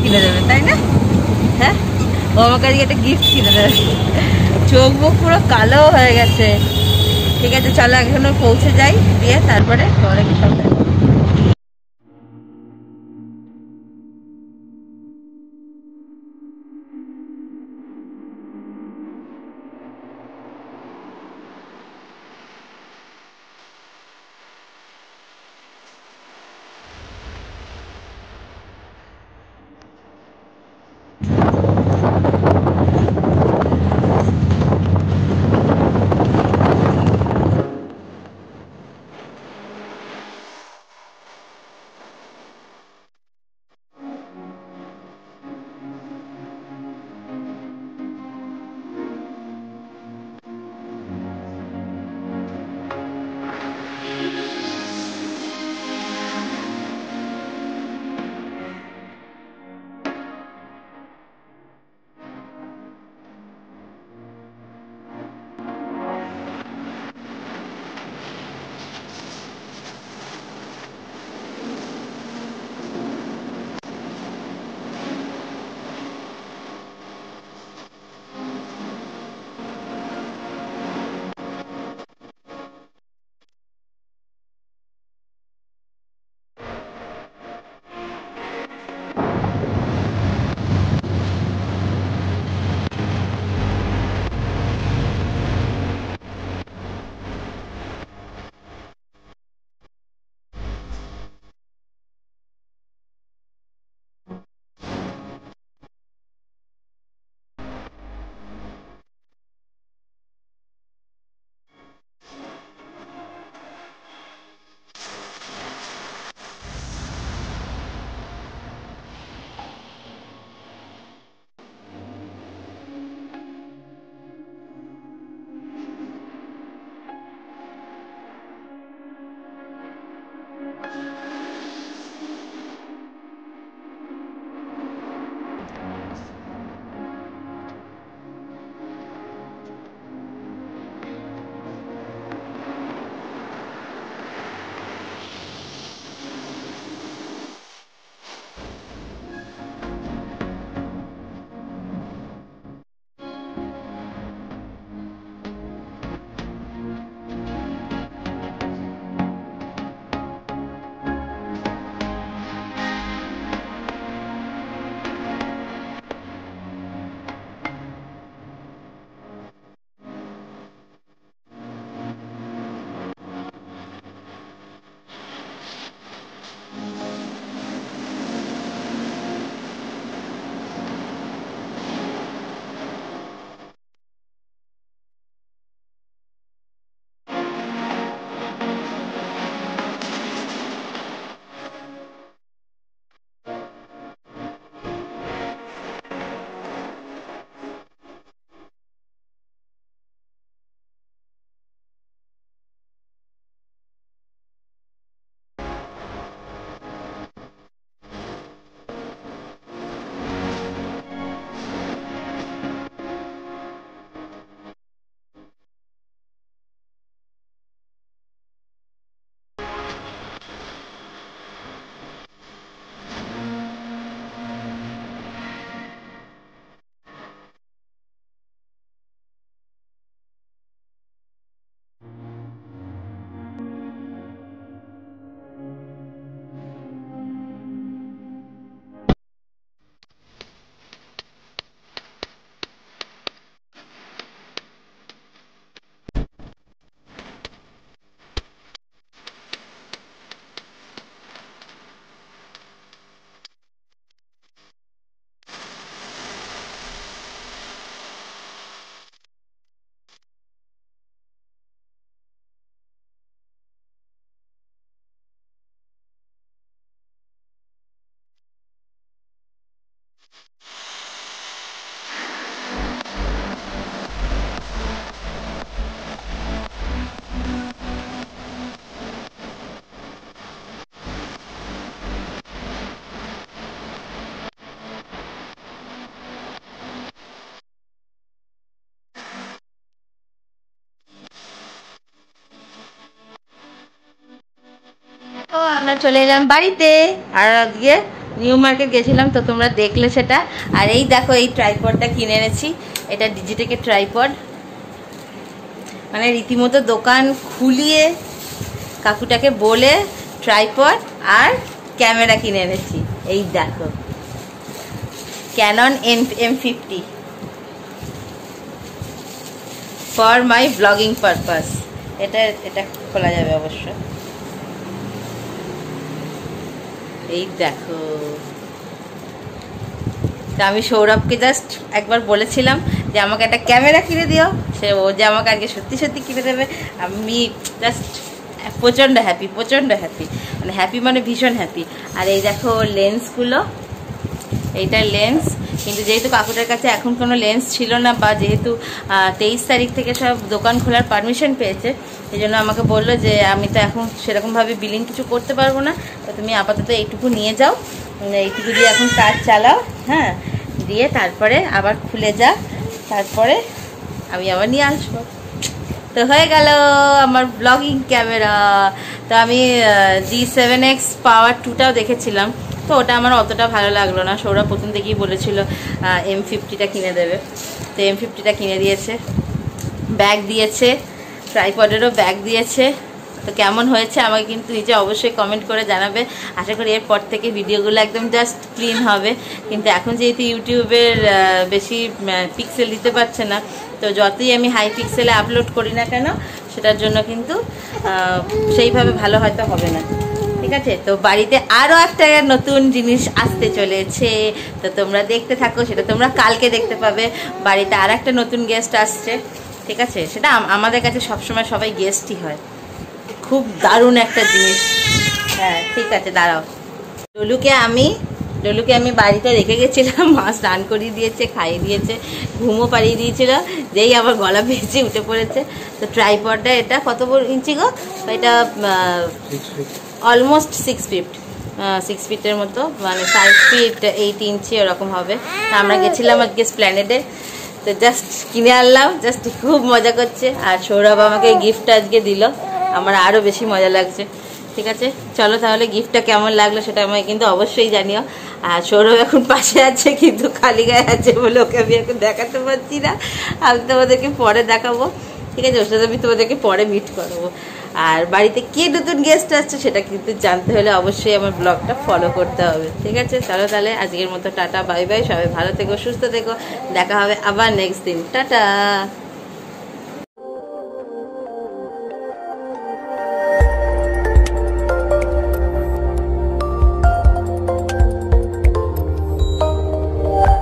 কিনে দেবে, তাই না? হ্যাঁ, ও আমাকে আজকে একটা গিফট কিনে দেবে। চোখ মুখ পুরো কালো হয়ে গেছে। ঠিক আছে, চলো এখনো পৌঁছে যাই, দিয়ে তারপরে তোমার সব দেখাবো। তো আমরা চলে এলাম বাড়িতে। আর আজকে নিউ মার্কেট গেছিলাম তো তোমরা দেখলে সেটা। আর এই দেখো এই ট্রাইপডটা কিনে এনেছি, এটা ডিজিটেকের ট্রাইপড। মানে রীতিমতো দোকান খুলিয়ে কাকুটাকে বলে ট্রাইপড আর ক্যামেরা কিনে এনেছি। এই দেখো Canon M50 for my blogging purpose. এটা খোলা যাবে অবশ্য। এই দেখো, তো আমি সৌরভকে জাস্ট একবার বলেছিলাম যে আমাকে একটা ক্যামেরা কিনে দিও, ও যে আমাকে আজকে সত্যি সত্যি কিনে দেবে। আমি জাস্ট প্রচণ্ড হ্যাপি, মানে হ্যাপি মানে ভীষণ হ্যাপি। আর এই দেখো লেন্সগুলো, এইটার লেন্স। কিন্তু যেহেতু কাকুটার কাছে এখন কোনো লেন্স ছিল না, বা যেহেতু 23 তারিখ থেকে সব দোকান খোলার পারমিশন পেয়েছে, এই জন্য আমাকে বললো যে আমি তো এখন সেরকমভাবে বিলিং কিছু করতে পারবো না, তো তুমি আপাতত এইটুকু নিয়ে যাও, এইটুকু দিয়ে এখন কাজ চালাও, হ্যাঁ, দিয়ে তারপরে আবার খুলে যাক, তারপরে আমি আবার নিয়ে আসবো। তো হয়ে গেল আমার ব্লগিং ক্যামেরা। তো আমি G7X Power 2টাও দেখেছিলাম, তো ওটা আমার অতটা ভালো লাগলো না। সৌরভ প্রথম থেকেই বলেছিল M50টা কিনে দেবে, তো M50টা কিনে দিয়েছে, ব্যাগ দিয়েছে, ট্রাইপডেরও ব্যাগ দিয়েছে। তো কেমন হয়েছে আমাকে কিন্তু নিচে অবশ্যই কমেন্ট করে জানাবে। আশা করি এরপর থেকে ভিডিওগুলো একদম জাস্ট ক্লিন হবে। কিন্তু এখন যেহেতু ইউটিউবের বেশি পিক্সেল দিতে পারছে না, তো যতই আমি হাই পিক্সেলে আপলোড করি না কেন, সেটার জন্য কিন্তু সেইভাবে ভালো হয়তো হবে না। ঠিক আছে, তো বাড়িতে আরও একটা নতুন জিনিস আসতে চলেছে, তো তোমরা দেখতে থাকো, সেটা তোমরা কালকে দেখতে পাবে। বাড়িতে আর একটা নতুন গেস্ট আসছে, ঠিক আছে, সেটা আমাদের কাছে সবসময় সবাই গেস্টই হয়, খুব দারুণ একটা জিনিস। হ্যাঁ ঠিক আছে, দাঁড়াও। ডলুকে আমি বাড়িতে রেখে গেছিলাম, মা স্নান করিয়ে দিয়েছে, খাইয়ে দিয়েছে, ঘুমও পাড়িয়ে দিয়েছিল, যেই আবার গলা পেয়েছে উঠে পড়েছে। তো ট্রাইপডটা এটা কত ইঞ্চি গো? এটা অলমোস্ট 6 ফিটের মতো, মানে 5 ফিট 8 ইঞ্চি এরকম হবে। আমরা গেছিলাম আজকে স্প্ল্যানেডে, তো জাস্ট কিনে আনলাম, জাস্ট খুব মজা করছে। আর সৌরভ আমাকে গিফট আজকে দিল, আমার আরও বেশি মজা লাগছে। ঠিক আছে, চলো তাহলে গিফটটা কেমন লাগলো সেটা আমাকে কিন্তু অবশ্যই জানিও। আর সৌরভ এখন পাশে আছে, কিন্তু খালি গায়ে আছে বলে ওকে আমি এখন দেখাতে পারছি না, আমি তোমাদেরকে পরে দেখাবো। ঠিক আছে, ওর সাথে আমি তোমাদেরকে পরে মিট করবো। আর বাড়িতে কে নতুন গেস্ট আসছে সেটা কিন্তু জানতে হলে অবশ্যই আমার ব্লগটা ফলো করতে হবে। ঠিক আছে, চলো তাহলে আজকের মতো টাটা, বাই বাই, সবাই ভালো থেকো, সুস্থ থেকো, দেখা হবে আবার নেক্সট দিন, টাটা।